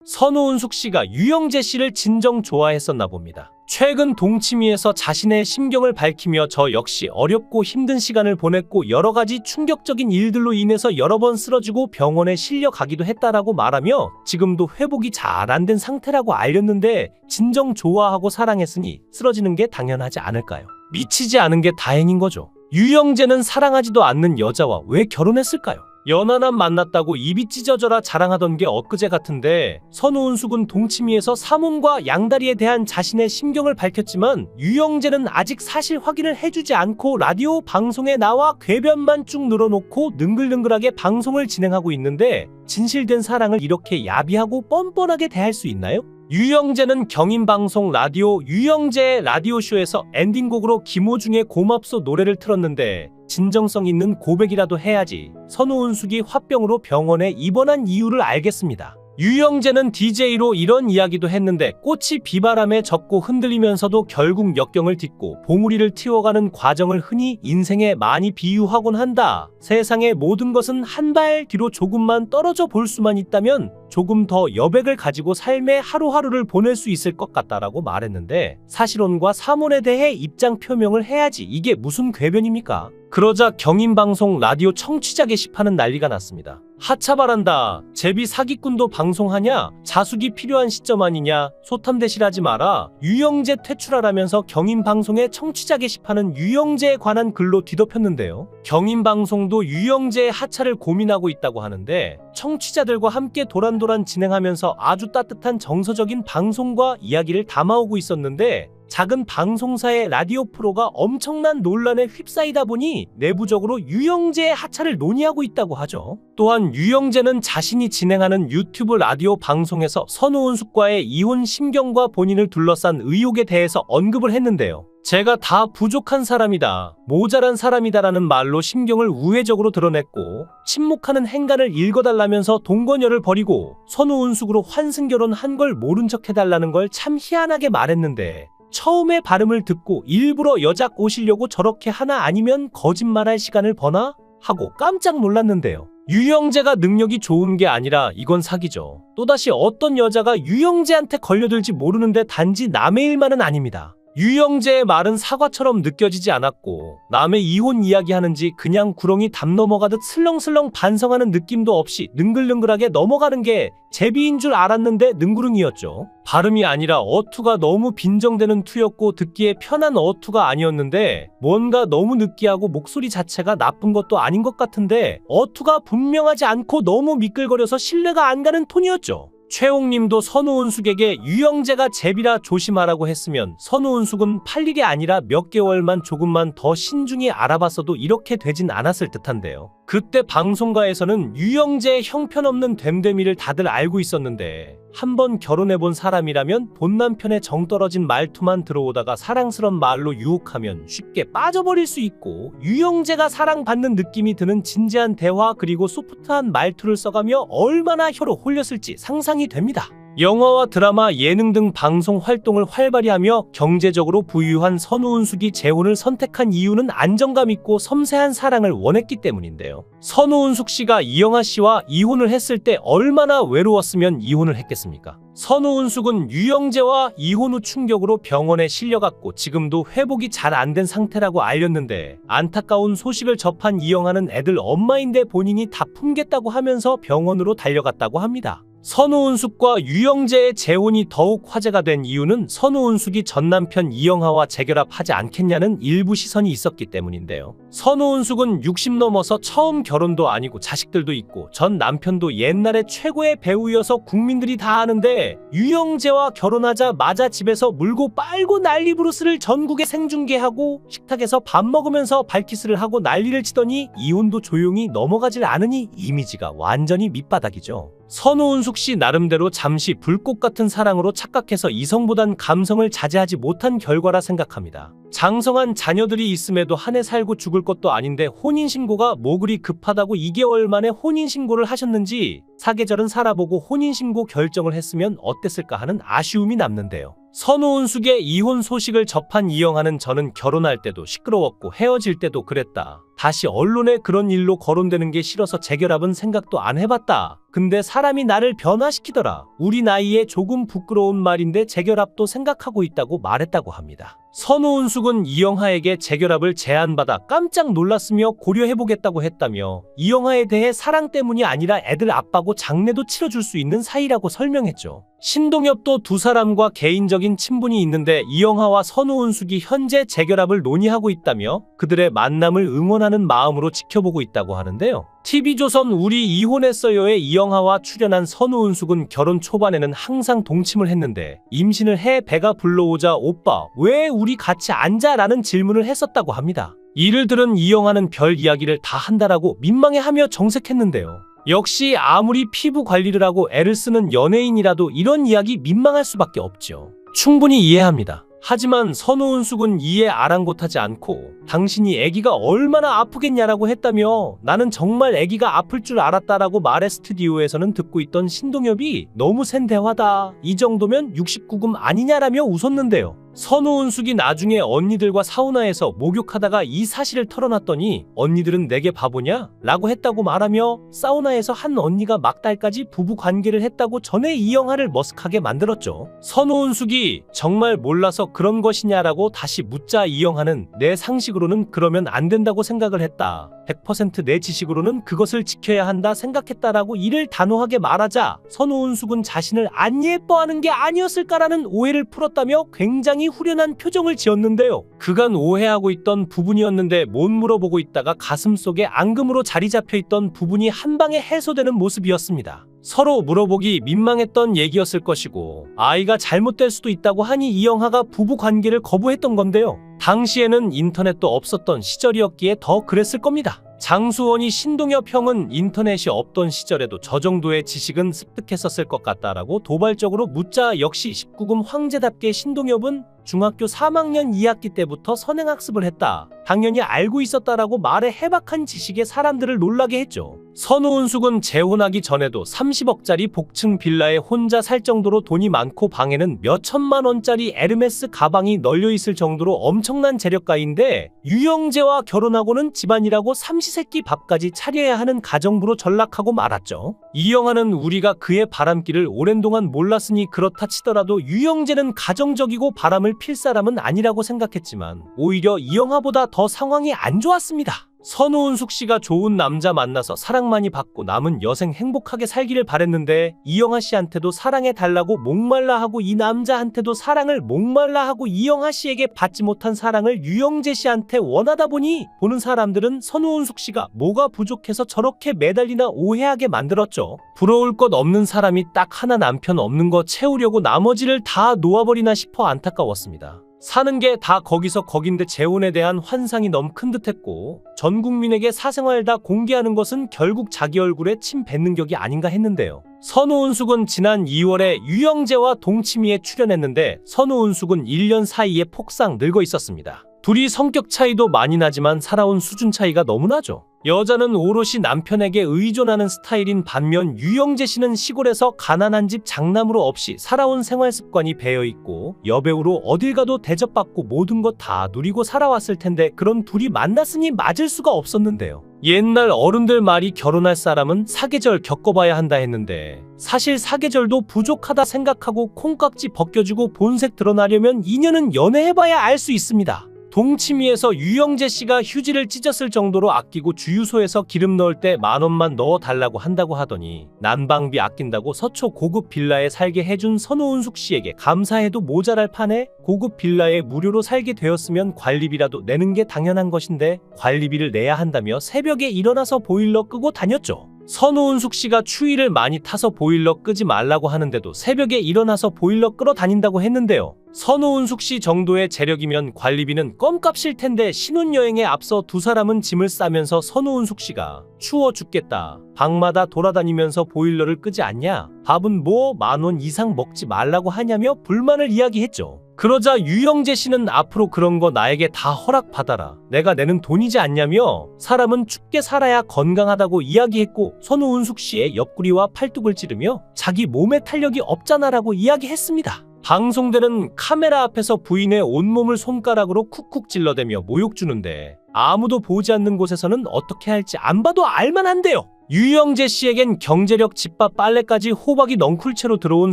선우은숙 씨가 유영재 씨를 진정 좋아했었나 봅니다. 최근 동치미에서 자신의 심경을 밝히며 저 역시 어렵고 힘든 시간을 보냈고 여러 가지 충격적인 일들로 인해서 여러 번 쓰러지고 병원에 실려가기도 했다라고 말하며 지금도 회복이 잘 안 된 상태라고 알렸는데 진정 좋아하고 사랑했으니 쓰러지는 게 당연하지 않을까요? 미치지 않은 게 다행인 거죠. 유영재는 사랑하지도 않는 여자와 왜 결혼했을까요? 연하남 만났다고 입이 찢어져라 자랑하던 게 엊그제 같은데 선우은숙은 동치미에서 사문과 양다리에 대한 자신의 심경을 밝혔지만 유영재는 아직 사실 확인을 해주지 않고 라디오 방송에 나와 궤변만 쭉 늘어놓고 능글능글하게 방송을 진행하고 있는데 진실된 사랑을 이렇게 야비하고 뻔뻔하게 대할 수 있나요? 유영재는 경인방송 라디오 유영재의 라디오쇼에서 엔딩곡으로 김호중의 고맙소 노래를 틀었는데 진정성 있는 고백이라도 해야지 선우은숙이 화병으로 병원에 입원한 이유를 알겠습니다. 유영재는 DJ로 이런 이야기도 했는데 꽃이 비바람에 젖고 흔들리면서도 결국 역경을 딛고 봉우리를 틔워가는 과정을 흔히 인생에 많이 비유하곤 한다. 세상의 모든 것은 한 발 뒤로 조금만 떨어져 볼 수만 있다면 조금 더 여백을 가지고 삶의 하루하루를 보낼 수 있을 것 같다라고 말했는데 사실혼과 사문에 대해 입장 표명을 해야지 이게 무슨 궤변입니까? 그러자 경인방송 라디오 청취자 게시판은 난리가 났습니다. 하차바란다. 제비 사기꾼도 방송하냐? 자숙이 필요한 시점 아니냐? 소탐대실하지 마라. 유영재 퇴출하라면서 경인방송의 청취자 게시판은 유영재에 관한 글로 뒤덮였는데요. 경인방송도 유영재의 하차를 고민하고 있다고 하는데 청취자들과 함께 도란도란 진행하면서 아주 따뜻한 정서적인 방송과 이야기를 담아오고 있었는데 작은 방송사의 라디오 프로가 엄청난 논란에 휩싸이다 보니 내부적으로 유영재의 하차를 논의하고 있다고 하죠. 또한 유영재는 자신이 진행하는 유튜브 라디오 방송에서 선우은숙과의 이혼 심경과 본인을 둘러싼 의혹에 대해서 언급을 했는데요. 제가 다 부족한 사람이다, 모자란 사람이다라는 말로 심경을 우회적으로 드러냈고 침묵하는 행간을 읽어달라면서 동거녀를 버리고 선우은숙으로 환승결혼한 걸 모른 척 해달라는 걸 참 희한하게 말했는데 처음에 발음을 듣고 일부러 여자 꼬시려고 저렇게 하나 아니면 거짓말할 시간을 버나? 하고 깜짝 놀랐는데요. 유영재가 능력이 좋은 게 아니라 이건 사기죠. 또다시 어떤 여자가 유영재한테 걸려들지 모르는데 단지 남의 일만은 아닙니다. 유영재의 말은 사과처럼 느껴지지 않았고 남의 이혼 이야기하는지 그냥 구렁이 담 넘어가듯 슬렁슬렁 반성하는 느낌도 없이 능글능글하게 넘어가는 게 제비인 줄 알았는데 능구릉이었죠. 발음이 아니라 어투가 너무 빈정대는 투였고 듣기에 편한 어투가 아니었는데 뭔가 너무 느끼하고 목소리 자체가 나쁜 것도 아닌 것 같은데 어투가 분명하지 않고 너무 미끌거려서 신뢰가 안 가는 톤이었죠. 최홍님도 선우은숙에게 유영재가 제비라 조심하라고 했으면 선우은숙은 8일이 아니라 몇 개월만 조금만 더 신중히 알아봤어도 이렇게 되진 않았을 듯한데요. 그때 방송가에서는 유영재의 형편없는 됨됨이를 다들 알고 있었는데 한번 결혼해본 사람이라면 본 남편의 정떨어진 말투만 들어오다가 사랑스런 말로 유혹하면 쉽게 빠져버릴 수 있고 유영재가 사랑받는 느낌이 드는 진지한 대화 그리고 소프트한 말투를 써가며 얼마나 혀로 홀렸을지 상상이 됩니다. 영화와 드라마, 예능 등 방송 활동을 활발히 하며 경제적으로 부유한 선우은숙이 재혼을 선택한 이유는 안정감 있고 섬세한 사랑을 원했기 때문인데요. 선우은숙 씨가 이영하 씨와 이혼을 했을 때 얼마나 외로웠으면 이혼을 했겠습니까? 선우은숙은 유영재와 이혼 후 충격으로 병원에 실려갔고 지금도 회복이 잘 안 된 상태라고 알렸는데 안타까운 소식을 접한 이영하는 애들 엄마인데 본인이 다 품겠다고 하면서 병원으로 달려갔다고 합니다. 선우은숙과 유영재의 재혼이 더욱 화제가 된 이유는 선우은숙이 전 남편 이영하와 재결합하지 않겠냐는 일부 시선이 있었기 때문인데요. 선우은숙은 60 넘어서 처음 결혼도 아니고 자식들도 있고 전 남편도 옛날에 최고의 배우여서 국민들이 다 아는데 유영재와 결혼하자마자 집에서 물고 빨고 난리부르스를 전국에 생중계하고 식탁에서 밥 먹으면서 발키스를 하고 난리를 치더니 이혼도 조용히 넘어가질 않으니 이미지가 완전히 밑바닥이죠. 선우은숙 씨 나름대로 잠시 불꽃 같은 사랑으로 착각해서 이성보단 감성을 자제하지 못한 결과라 생각합니다. 장성한 자녀들이 있음에도 한 해 살고 죽을 것도 아닌데 혼인신고가 뭐 그리 급하다고 2개월 만에 혼인신고를 하셨는지 사계절은 살아보고 혼인신고 결정을 했으면 어땠을까 하는 아쉬움이 남는데요. 선우은숙의 이혼 소식을 접한 이영하는 저는 결혼할 때도 시끄러웠고 헤어질 때도 그랬다. 다시 언론에 그런 일로 거론되는 게 싫어서 재결합은 생각도 안 해봤다. 근데 사람이 나를 변화시키더라. 우리 나이에 조금 부끄러운 말인데 재결합도 생각하고 있다고 말했다고 합니다. 선우은숙은 이영하에게 재결합을 제안받아 깜짝 놀랐으며 고려해보겠다고 했다며 이영하에 대해 사랑 때문이 아니라 애들 아빠고 장례도 치러줄 수 있는 사이라고 설명했죠. 신동엽도 두 사람과 개인적인 친분이 있는데 이영하와 선우은숙이 현재 재결합을 논의하고 있다며 그들의 만남을 응원하는 마음으로 지켜보고 있다고 하는데요. TV조선 우리 이혼했어요에 이영하와 출연한 선우은숙은 결혼 초반에는 항상 동침을 했는데 임신을 해 배가 불러오자 오빠 왜 우리 같이 앉아? 라는 질문을 했었다고 합니다. 이를 들은 이영하는 별 이야기를 다 한다라고 민망해하며 정색했는데요. 역시 아무리 피부 관리를 하고 애를 쓰는 연예인이라도 이런 이야기 민망할 수밖에 없죠. 충분히 이해합니다. 하지만 선우은숙은 이에 아랑곳하지 않고 당신이 아기가 얼마나 아프겠냐라고 했다며 나는 정말 아기가 아플 줄 알았다라고 말해 스튜디오에서는 듣고 있던 신동엽이 너무 센 대화다. 이 정도면 69금 아니냐라며 웃었는데요. 선우은숙이 나중에 언니들과 사우나에서 목욕하다가 이 사실을 털어놨더니 언니들은 내게 바보냐? 라고 했다고 말하며 사우나에서 한 언니가 막달까지 부부 관계를 했다고 전에 이영하를 머쓱하게 만들었죠. 선우은숙이 정말 몰라서 그런 것이냐라고 다시 묻자 이영하는 내 상식으로는 그러면 안 된다고 생각을 했다. 100% 내 지식으로는 그것을 지켜야 한다 생각했다라고 이를 단호하게 말하자 선우은숙은 자신을 안 예뻐하는 게 아니었을까라는 오해를 풀었다며 굉장히 후련한 표정을 지었는데요. 그간 오해하고 있던 부분이었는데 못 물어보고 있다가 가슴속에 앙금으로 자리 잡혀 있던 부분이 한방에 해소되는 모습이었습니다. 서로 물어보기 민망했던 얘기였을 것이고 아이가 잘못될 수도 있다고 하니 이영하가 부부 관계를 거부했던 건데요. 당시에는 인터넷도 없었던 시절이었기에 더 그랬을 겁니다. 장수원이 신동엽 형은 인터넷이 없던 시절에도 저 정도의 지식은 습득했었을 것 같다라고 도발적으로 묻자 역시 19금 황제답게 신동엽은 중학교 3학년 2학기 때부터 선행학습을 했다. 당연히 알고 있었다라고 말해 해박한 지식에 사람들을 놀라게 했죠. 선우은숙은 재혼하기 전에도 30억짜리 복층 빌라에 혼자 살 정도로 돈이 많고 방에는 몇 천만 원짜리 에르메스 가방이 널려 있을 정도로 엄청난 재력가인데 유영재와 결혼하고는 집안일하고 삼시세끼 밥까지 차려야 하는 가정부로 전락하고 말았죠. 이영하는 우리가 그의 바람길을 오랜 동안 몰랐으니 그렇다 치더라도 유영재는 가정적이고 바람을 필 사람은 아니라고 생각했지만 오히려 이영하보다 더 상황이 안 좋았습니다. 선우은숙 씨가 좋은 남자 만나서 사랑 많이 받고 남은 여생 행복하게 살기를 바랬는데 이영하 씨한테도 사랑해 달라고 목말라 하고 이 남자한테도 사랑을 목말라 하고 이영하 씨에게 받지 못한 사랑을 유영재 씨한테 원하다 보니 보는 사람들은 선우은숙 씨가 뭐가 부족해서 저렇게 매달리나 오해하게 만들었죠. 부러울 것 없는 사람이 딱 하나 남편 없는 거 채우려고 나머지를 다 놓아버리나 싶어 안타까웠습니다. 사는 게 다 거기서 거긴데 재혼에 대한 환상이 너무 큰 듯했고 전 국민에게 사생활 다 공개하는 것은 결국 자기 얼굴에 침 뱉는 격이 아닌가 했는데요. 선우은숙은 지난 2월에 유영재와 동치미에 출연했는데 선우은숙은 1년 사이에 폭삭 늙어 있었습니다. 둘이 성격 차이도 많이 나지만 살아온 수준 차이가 너무 나죠. 여자는 오롯이 남편에게 의존하는 스타일인 반면 유영재 씨는 시골에서 가난한 집 장남으로 없이 살아온 생활 습관이 배어있고 여배우로 어딜 가도 대접받고 모든 것 다 누리고 살아왔을 텐데 그런 둘이 만났으니 맞을 수가 없었는데요. 옛날 어른들 말이 결혼할 사람은 사계절 겪어봐야 한다 했는데 사실 사계절도 부족하다 생각하고 콩깍지 벗겨주고 본색 드러나려면 2년은 연애해봐야 알 수 있습니다. 동치미에서 유영재 씨가 휴지를 찢었을 정도로 아끼고 주유소에서 기름 넣을 때 10,000원만 넣어달라고 한다고 하더니 난방비 아낀다고 서초 고급 빌라에 살게 해준 선우은숙 씨에게 감사해도 모자랄 판에 고급 빌라에 무료로 살게 되었으면 관리비라도 내는 게 당연한 것인데 관리비를 내야 한다며 새벽에 일어나서 보일러 끄고 다녔죠. 선우은숙 씨가 추위를 많이 타서 보일러 끄지 말라고 하는데도 새벽에 일어나서 보일러 끄러 다닌다고 했는데요. 선우은숙 씨 정도의 재력이면 관리비는 껌값일 텐데 신혼여행에 앞서 두 사람은 짐을 싸면서 선우은숙 씨가 추워 죽겠다. 방마다 돌아다니면서 보일러를 끄지 않냐? 밥은 뭐 10,000원 이상 먹지 말라고 하냐며 불만을 이야기했죠. 그러자 유영재 씨는 앞으로 그런 거 나에게 다 허락받아라. 내가 내는 돈이지 않냐며 사람은 춥게 살아야 건강하다고 이야기했고 선우은숙 씨의 옆구리와 팔뚝을 찌르며 자기 몸에 탄력이 없잖아라고 이야기했습니다. 방송되는 카메라 앞에서 부인의 온몸을 손가락으로 쿡쿡 찔러대며 모욕 주는데 아무도 보지 않는 곳에서는 어떻게 할지 안 봐도 알만한데요. 유영재 씨에겐 경제력, 집밥, 빨래까지 호박이 넝쿨채로 들어온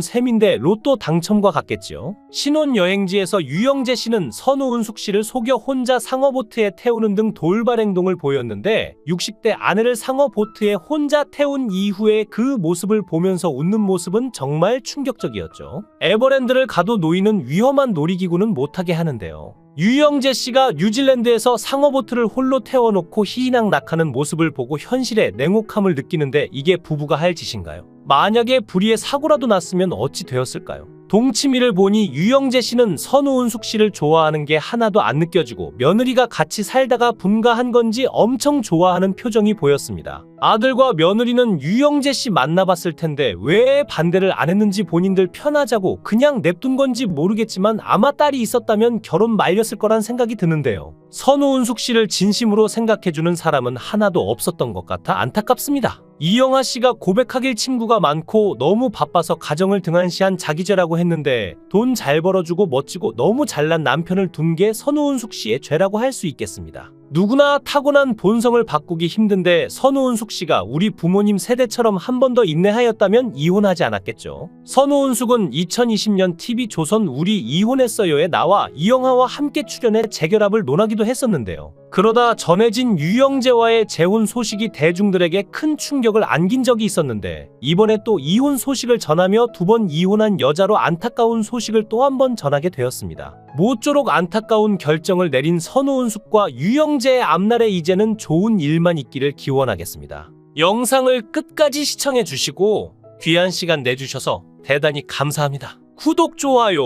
셈인데 로또 당첨과 같겠지요. 신혼여행지에서 유영재 씨는 선우은숙 씨를 속여 혼자 상어보트에 태우는 등 돌발 행동을 보였는데 60대 아내를 상어보트에 혼자 태운 이후에 그 모습을 보면서 웃는 모습은 정말 충격적이었죠. 에버랜드를 가도 노인은 위험한 놀이기구는 못하게 하는데요. 유영재 씨가 뉴질랜드에서 상어보트를 홀로 태워놓고 희희낙낙하는 모습을 보고 현실의 냉혹함을 느끼는데 이게 부부가 할 짓인가요? 만약에 불의의 사고라도 났으면 어찌 되었을까요? 동치미를 보니 유영재 씨는 선우은숙 씨를 좋아하는 게 하나도 안 느껴지고 며느리가 같이 살다가 분가한 건지 엄청 좋아하는 표정이 보였습니다. 아들과 며느리는 유영재 씨 만나봤을 텐데 왜 반대를 안 했는지 본인들 편하자고 그냥 냅둔 건지 모르겠지만 아마 딸이 있었다면 결혼 말렸을 거란 생각이 드는데요. 선우은숙 씨를 진심으로 생각해주는 사람은 하나도 없었던 것 같아 안타깝습니다. 이영하 씨가 고백하길 친구가 많고 너무 바빠서 가정을 등한시한 자기죄라고 했는데 돈 잘 벌어주고 멋지고 너무 잘난 남편을 둔 게 선우은숙 씨의 죄라고 할 수 있겠습니다. 누구나 타고난 본성을 바꾸기 힘든데 선우은숙 씨가 우리 부모님 세대처럼 한 번 더 인내하였다면 이혼하지 않았겠죠. 선우은숙은 2020년 TV조선 우리 이혼했어요에 나와 이영하와 함께 출연해 재결합을 논하기도 했었는데요. 그러다 전해진 유영재와의 재혼 소식이 대중들에게 큰 충격을 안긴 적이 있었는데 이번에 또 이혼 소식을 전하며 2번 이혼한 여자로 안타까운 소식을 또 한 번 전하게 되었습니다. 모쪼록 안타까운 결정을 내린 선우은숙과 유영재의 앞날에 이제는 좋은 일만 있기를 기원하겠습니다. 영상을 끝까지 시청해 주시고 귀한 시간 내주셔서 대단히 감사합니다. 구독, 좋아요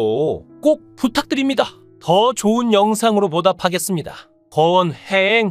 꼭 부탁드립니다. 더 좋은 영상으로 보답하겠습니다. 거원행